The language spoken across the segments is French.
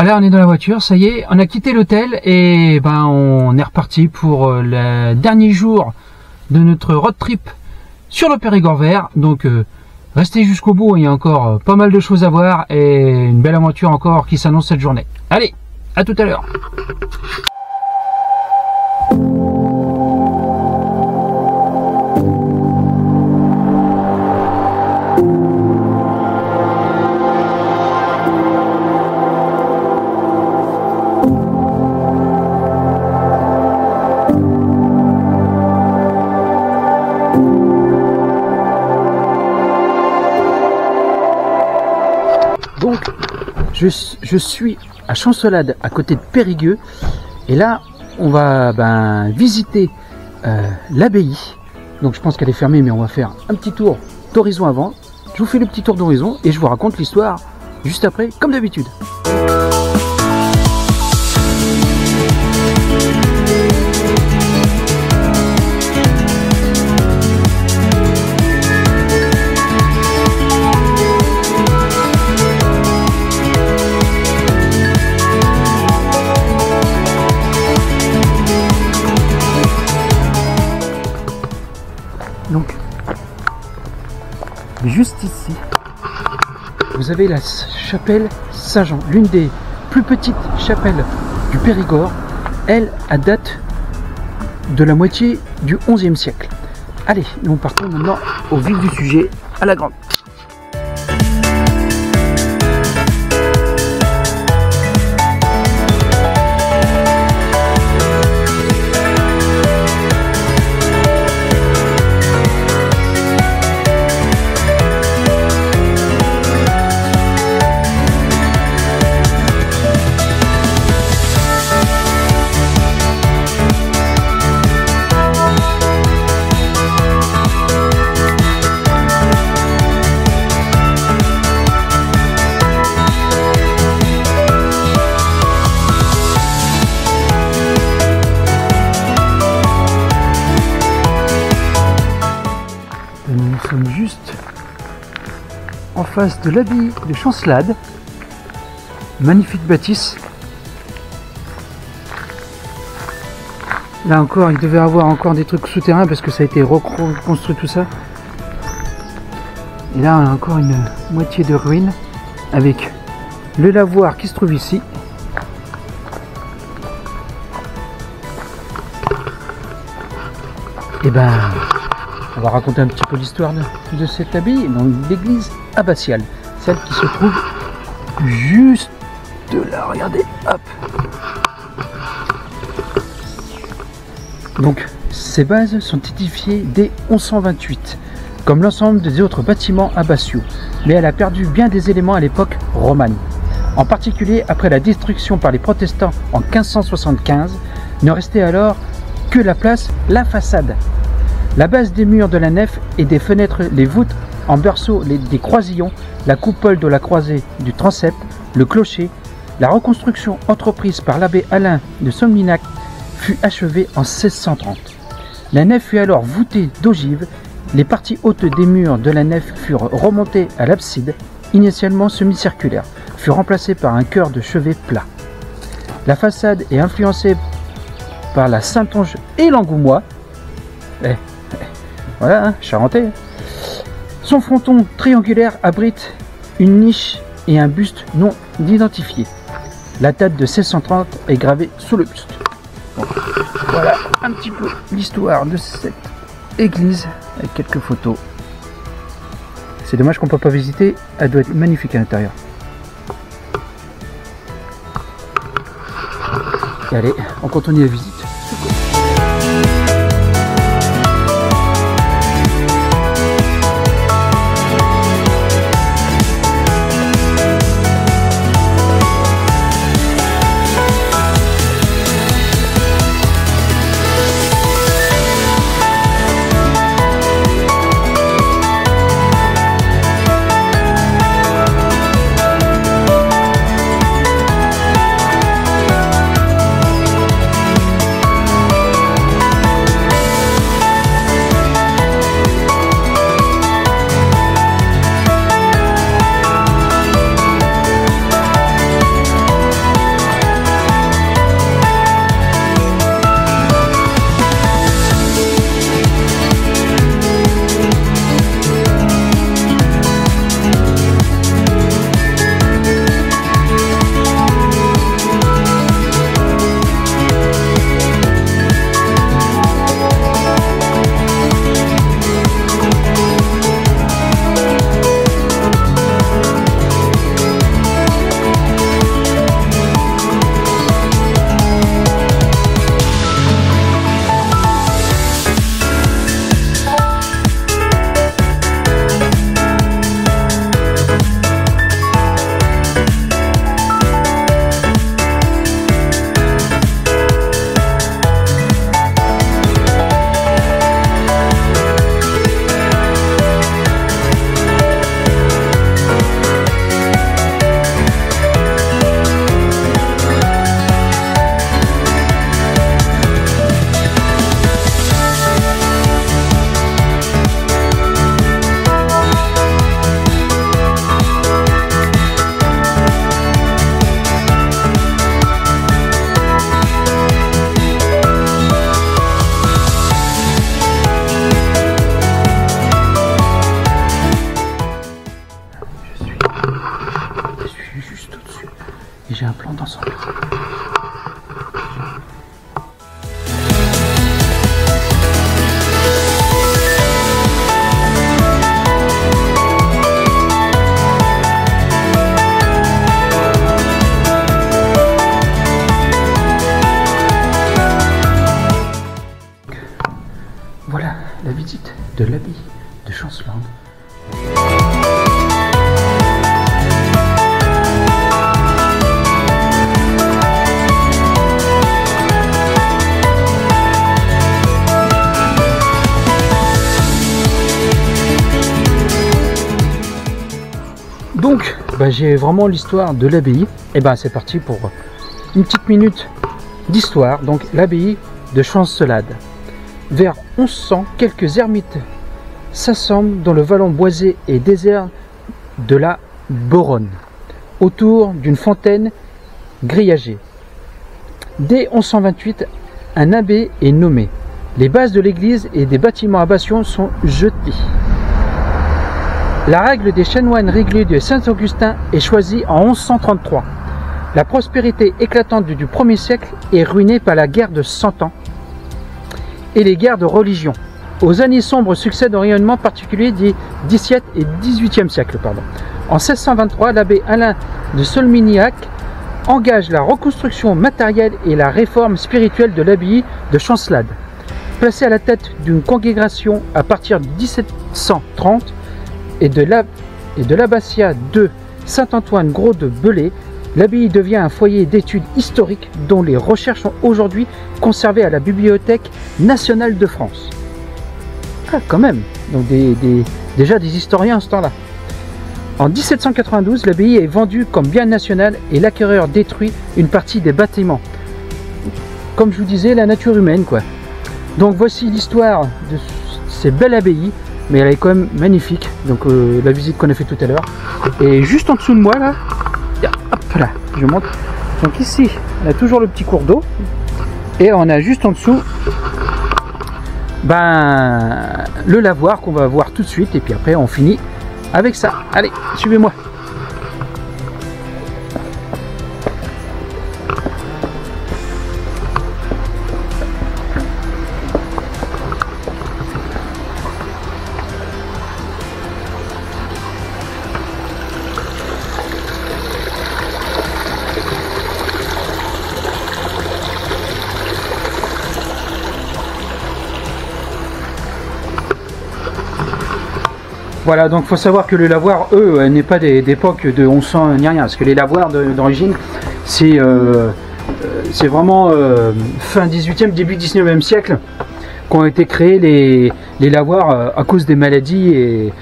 Allez, on est dans la voiture, ça y est, on a quitté l'hôtel et ben on est reparti pour le dernier jour de notre road trip sur le Périgord vert. Donc restez jusqu'au bout, il y a encore pas mal de choses à voir et une belle aventure encore qui s'annonce cette journée. Allez, à tout à l'heure. Donc, je suis à Chancelade, à côté de Périgueux, et là, on va visiter l'abbaye. Donc, je pense qu'elle est fermée, mais on va faire un petit tour d'horizon avant. Je vous fais le petit tour d'horizon et je vous raconte l'histoire juste après, comme d'habitude. Donc, juste ici, vous avez la chapelle Saint-Jean, l'une des plus petites chapelles du Périgord. Elle, a date de la moitié du XIe siècle. Allez, nous partons maintenant au vif du sujet, à la grande. Nous sommes juste en face de l'abbaye de Chancelade. Magnifique bâtisse. Là encore, il devait y avoir encore des trucs souterrains parce que ça a été reconstruit tout ça. Et là, on a encore une moitié de ruine avec le lavoir qui se trouve ici. Et on va raconter un petit peu l'histoire de cette abbaye, dans l'église abbatiale, celle qui se trouve juste là, regardez, hop. Donc, ces bases sont édifiées dès 1128, comme l'ensemble des autres bâtiments abbatiaux, mais elle a perdu bien des éléments à l'époque romane. En particulier, après la destruction par les protestants en 1575, ne restait alors que la place, la façade. La base des murs de la nef et des fenêtres, les voûtes en berceau des croisillons, la coupole de la croisée du transept, le clocher, la reconstruction entreprise par l'abbé Alain de Somminac fut achevée en 1630. La nef fut alors voûtée d'ogives, les parties hautes des murs de la nef furent remontées à l'abside, initialement semi-circulaire, fut remplacée par un chœur de chevet plat. La façade est influencée par la Saintonge et l'Angoumois. Voilà, hein, charentais. Son fronton triangulaire abrite une niche et un buste non identifié. La date de 1630 est gravée sous le buste. Bon, voilà un petit peu l'histoire de cette église avec quelques photos. C'est dommage qu'on ne peut pas visiter, elle doit être magnifique à l'intérieur. Allez, on continue la visite. et j'ai un plan d'ensemble. Voilà la visite de l'abbaye de Chanceland. Donc, j'ai vraiment l'histoire de l'abbaye. Et c'est parti pour une petite minute d'histoire. Donc, l'abbaye de Chancelade. Vers 1100, quelques ermites s'assemblent dans le vallon boisé et désert de la Boronne, autour d'une fontaine grillagée. Dès 1128, un abbé est nommé. Les bases de l'église et des bâtiments abbatiaux sont jetées. La règle des chanoines réglés de Saint-Augustin est choisie en 1133. La prospérité éclatante du 1er siècle est ruinée par la guerre de 100 ans et les guerres de religion. Aux années sombres succède un rayonnement particulier des XVIIe et XVIIIe siècles. En 1623, l'abbé Alain de Solminiac engage la reconstruction matérielle et la réforme spirituelle de l'abbaye de Chancelade. Placée à la tête d'une congrégation à partir de 1730 et de l'abbatiat de Saint-Antoine-Gros de Belay, l'abbaye devient un foyer d'études historiques dont les recherches sont aujourd'hui conservées à la Bibliothèque nationale de France. Ah, quand même, donc déjà des historiens à ce temps-là. En 1792, l'abbaye est vendue comme bien national et l'acquéreur détruit une partie des bâtiments. Comme je vous disais, la nature humaine, quoi. Donc voici l'histoire de ces belles abbayes, mais elle est quand même magnifique. Donc la visite qu'on a fait tout à l'heure. Et juste en dessous de moi, là, hop là, je montre. Donc ici, on a toujours le petit cours d'eau. Et on a juste en dessous le lavoir qu'on va voir tout de suite. Et puis après, on finit avec ça. Allez, suivez-moi. Voilà, donc il faut savoir que le lavoir, n'est pas d'époque de 1100 ni rien, parce que les lavoirs d'origine, c'est vraiment fin 18e, début 19e siècle qu'ont été créés les lavoirs à cause des maladies et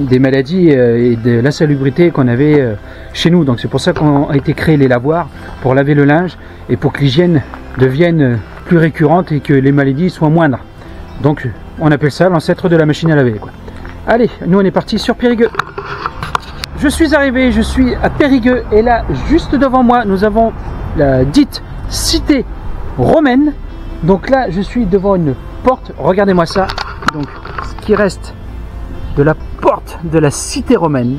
de l'insalubrité qu'on avait chez nous. Donc c'est pour ça qu'ont été créés les lavoirs, pour laver le linge et pour que l'hygiène devienne plus récurrente et que les maladies soient moindres. Donc on appelle ça l'ancêtre de la machine à laver, quoi. Allez, nous on est parti sur Périgueux. Je suis arrivé, je suis à Périgueux et là, juste devant moi, nous avons la dite cité romaine. Donc là, je suis devant une porte. Regardez-moi ça. Donc, ce qui reste de la porte de la cité romaine.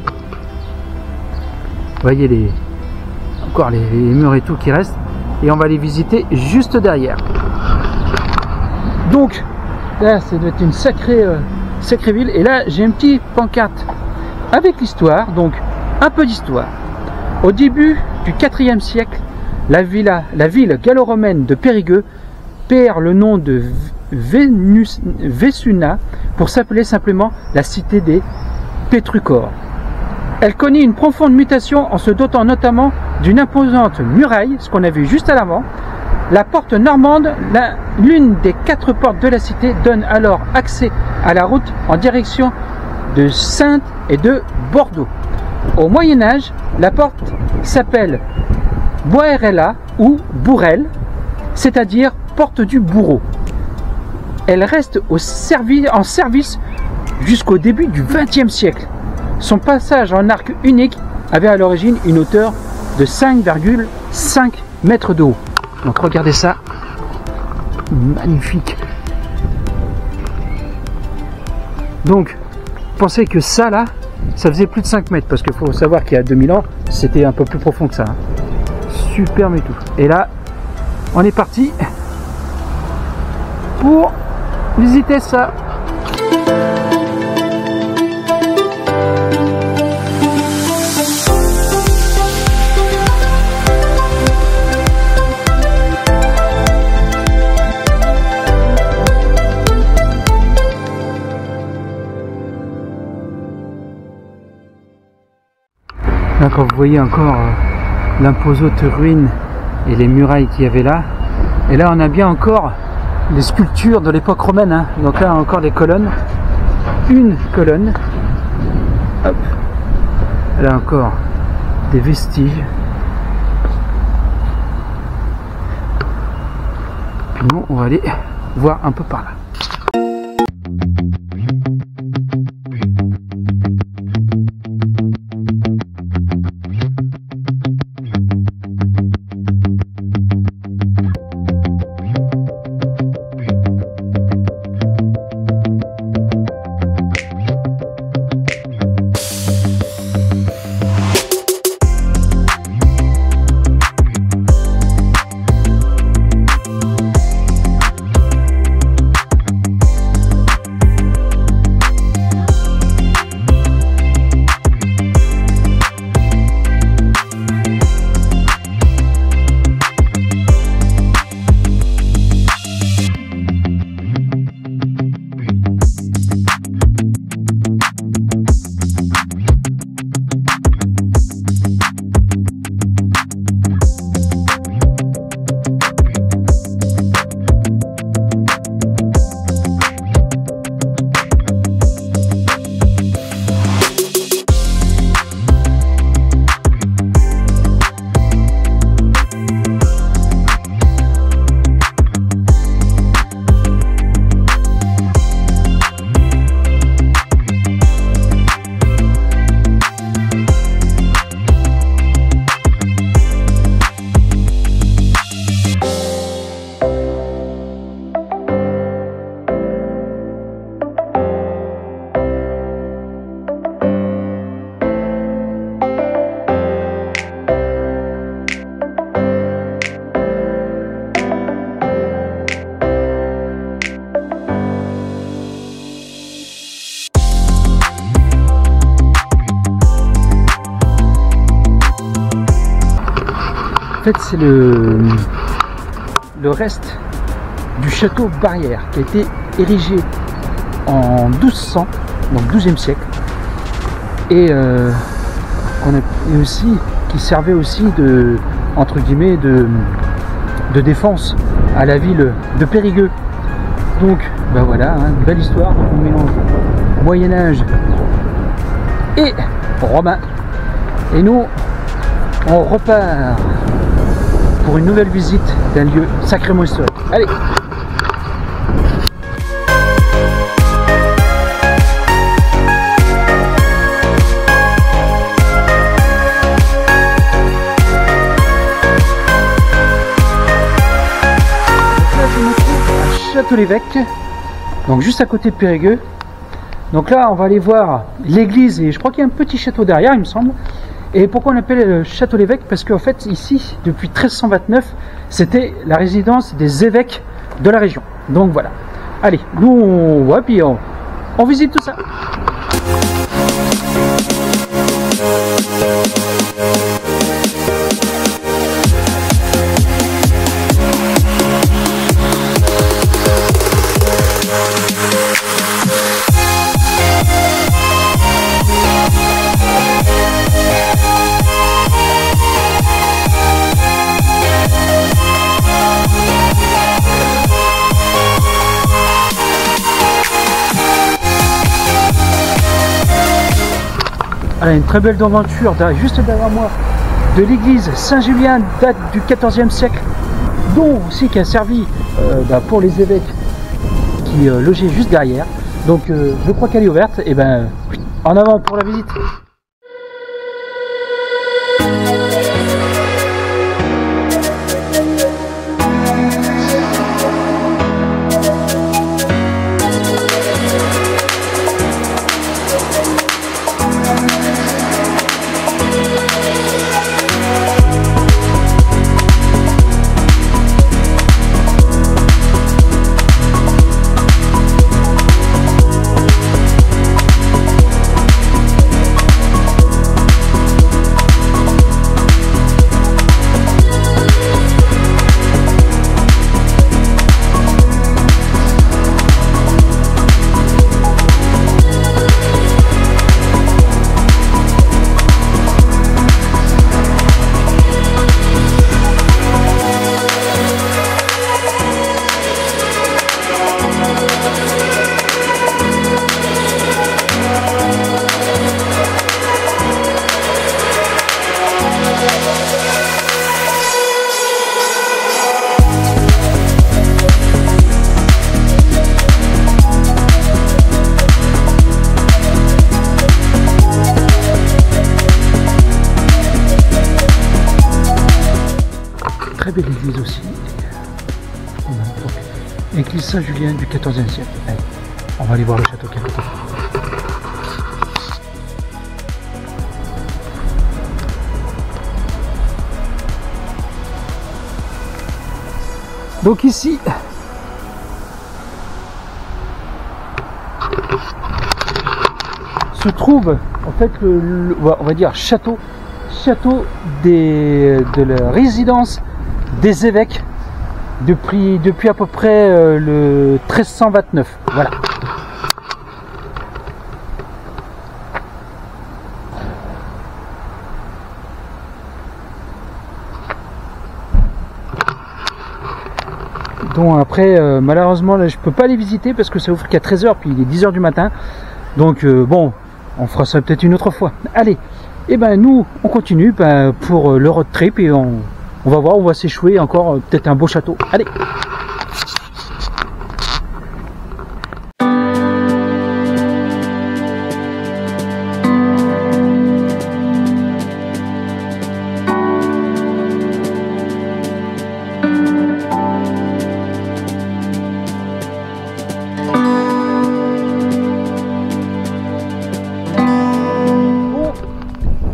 Vous voyez encore les murs et tout qui restent. Et on va les visiter juste derrière. Donc, là, ça doit être une sacrée ville. Et là, j'ai une petite pancarte avec l'histoire. Donc, un peu d'histoire. Au début du IVe siècle, la ville gallo-romaine de Périgueux perd le nom de Vesuna pour s'appeler simplement la cité des Pétrucores. Elle connaît une profonde mutation en se dotant notamment d'une imposante muraille, ce qu'on a vu juste à l'avant. La porte normande, l'une des 4 portes de la cité, donne alors accès à la route en direction de Saintes et de Bordeaux. Au Moyen-Âge, la porte s'appelle Boerella ou Bourrel, c'est-à-dire porte du bourreau. Elle reste en service jusqu'au début du XXe siècle. Son passage en arc unique avait à l'origine une hauteur de 5,5 mètres de haut. Donc regardez ça, magnifique. Donc, pensez que ça là, Ça faisait plus de 5 mètres parce qu'il faut savoir qu'il y a 2000 ans, c'était un peu plus profond que ça. Hein. Superbe et tout. Et là, on est parti pour visiter ça. Là, quand vous voyez encore l'imposante ruine et les murailles qu'il y avait là, et là on a bien encore les sculptures de l'époque romaine, hein. Donc là encore les colonnes, une colonne, hop, là encore des vestiges, puis nous on va aller voir un peu par là. En fait, c'est le reste du château Barrière qui a été érigé en 1200, donc 12e siècle, et aussi qui servait aussi de, entre guillemets, de défense à la ville de Périgueux. Donc, ben voilà, hein, une belle histoire. On mélange Moyen Âge et romain. Et nous, on repart pour une nouvelle visite d'un lieu sacrément historique. Allez! Château-l'Évêque, donc juste à côté de Périgueux. Donc là on va aller voir l'église et je crois qu'il y a un petit château derrière, il me semble. Et pourquoi on appelle Château-l'Évêque? Parce qu'en fait ici depuis 1329 c'était la résidence des évêques de la région. Donc voilà, allez, nous on voit, puis on visite tout ça. Voilà, une très belle devanture juste derrière moi de l'église Saint-Julien, date du XIVe siècle, dont aussi qui a servi pour les évêques qui logeaient juste derrière. Donc je crois qu'elle est ouverte, et ben en avant pour la visite. très belle église aussi. Église Saint-Julien du XIVe siècle. Allez, on va aller voir le château qui est à côté. Donc ici, se trouve en fait on va dire château de la résidence des évêques depuis à peu près le 1329. Voilà. Donc après malheureusement là je peux pas les visiter parce que ça ouvre qu'à 13 h puis il est 10 h du matin. Donc bon, on fera ça peut-être une autre fois. Allez, et ben nous on continue pour le road trip et on va voir, on va s'échouer encore peut-être un beau château. Allez.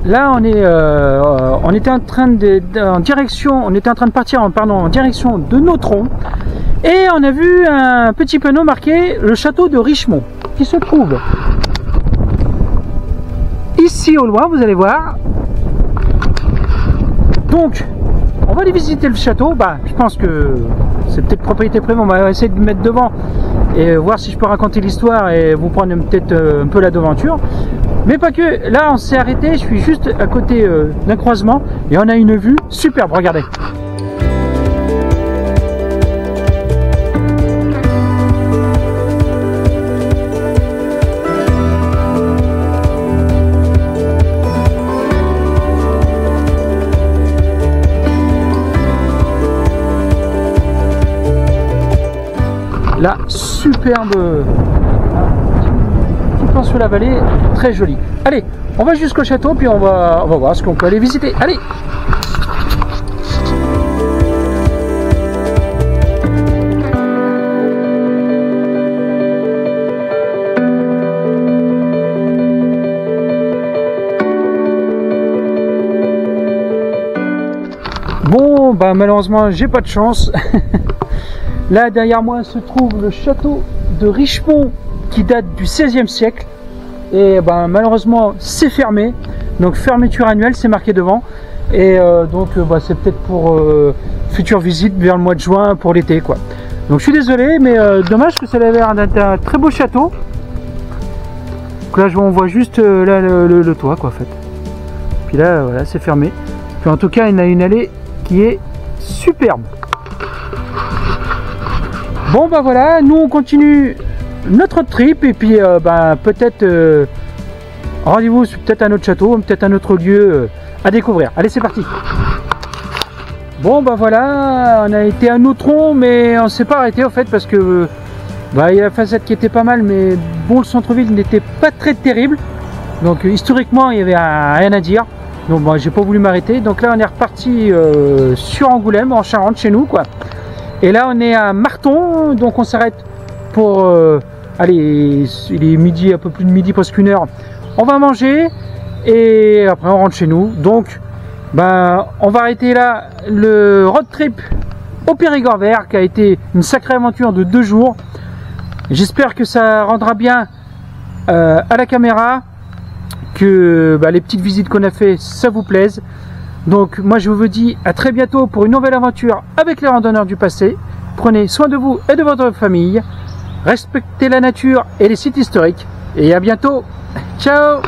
Là, on était en train de partir en direction de Nontron et on a vu un petit panneau marqué le château de Richemont qui se trouve ici au loin, vous allez voir. Donc, on va aller visiter le château. Je pense que c'est peut-être propriété privée, on va essayer de me mettre devant et voir si je peux raconter l'histoire et vous prendre peut-être un peu la devanture. Mais pas que, là on s'est arrêté, je suis juste à côté d'un croisement et on a une vue superbe, regardez. Là, superbe sur la vallée, très jolie. Allez, on va jusqu'au château puis on va voir ce qu'on peut aller visiter. Allez. Bon, malheureusement, j'ai pas de chance. Là, derrière moi se trouve le château de Richemont qui date du XVIe siècle et malheureusement c'est fermé, donc fermeture annuelle, c'est marqué devant et donc c'est peut-être pour future visite vers le mois de juin pour l'été quoi. Donc je suis désolé mais dommage que ça avait l'air d'être un très beau château. Donc là on voit juste là le toit quoi en fait. Puis là voilà c'est fermé. Puis en tout cas il y a une allée qui est superbe. Bon voilà, nous on continue notre trip et puis peut-être rendez-vous sur peut-être un autre château, peut-être un autre lieu à découvrir. Allez c'est parti. Bon voilà, on a été à Nontron mais on s'est pas arrêté en fait parce que il y a la façade qui était pas mal mais bon le centre-ville n'était pas très terrible. Donc historiquement il y avait rien à dire. Donc j'ai pas voulu m'arrêter. Donc là on est reparti sur Angoulême en Charente chez nous quoi. Et là on est à Marton, donc on s'arrête pour allez, il est midi, un peu plus de midi, presque une heure. On va manger et après on rentre chez nous. Donc on va arrêter là le road trip au Périgord vert qui a été une sacrée aventure de 2 jours. J'espère que ça rendra bien à la caméra, que les petites visites qu'on a fait ça vous plaise. Donc moi je vous dis à très bientôt pour une nouvelle aventure avec les randonneurs du passé. Prenez soin de vous et de votre famille. Respectez la nature et les sites historiques. Et à bientôt. Ciao.